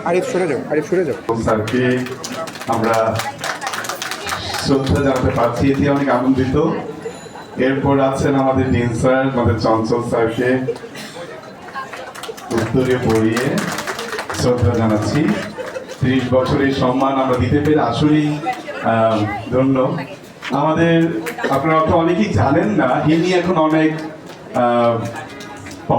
আরিফ সরে যাও, আরিফ সরে যাও। স্যারকে আমরা শ্রদ্ধা জানাতে পারছি, এতে অনেক আনন্দিত। এরপর আছেন আমাদের ডিন স্যার, আমাদের চঞ্চল স্যারকে উত্তরে পড়িয়ে শ্রদ্ধা জানাচ্ছি। 30 বছরের সম্মান আমরা দিতে পেরে আসলেই ধন্য। আমাদের আপনারা তো অনেকেই জানেন না, ইনি এখন অনেক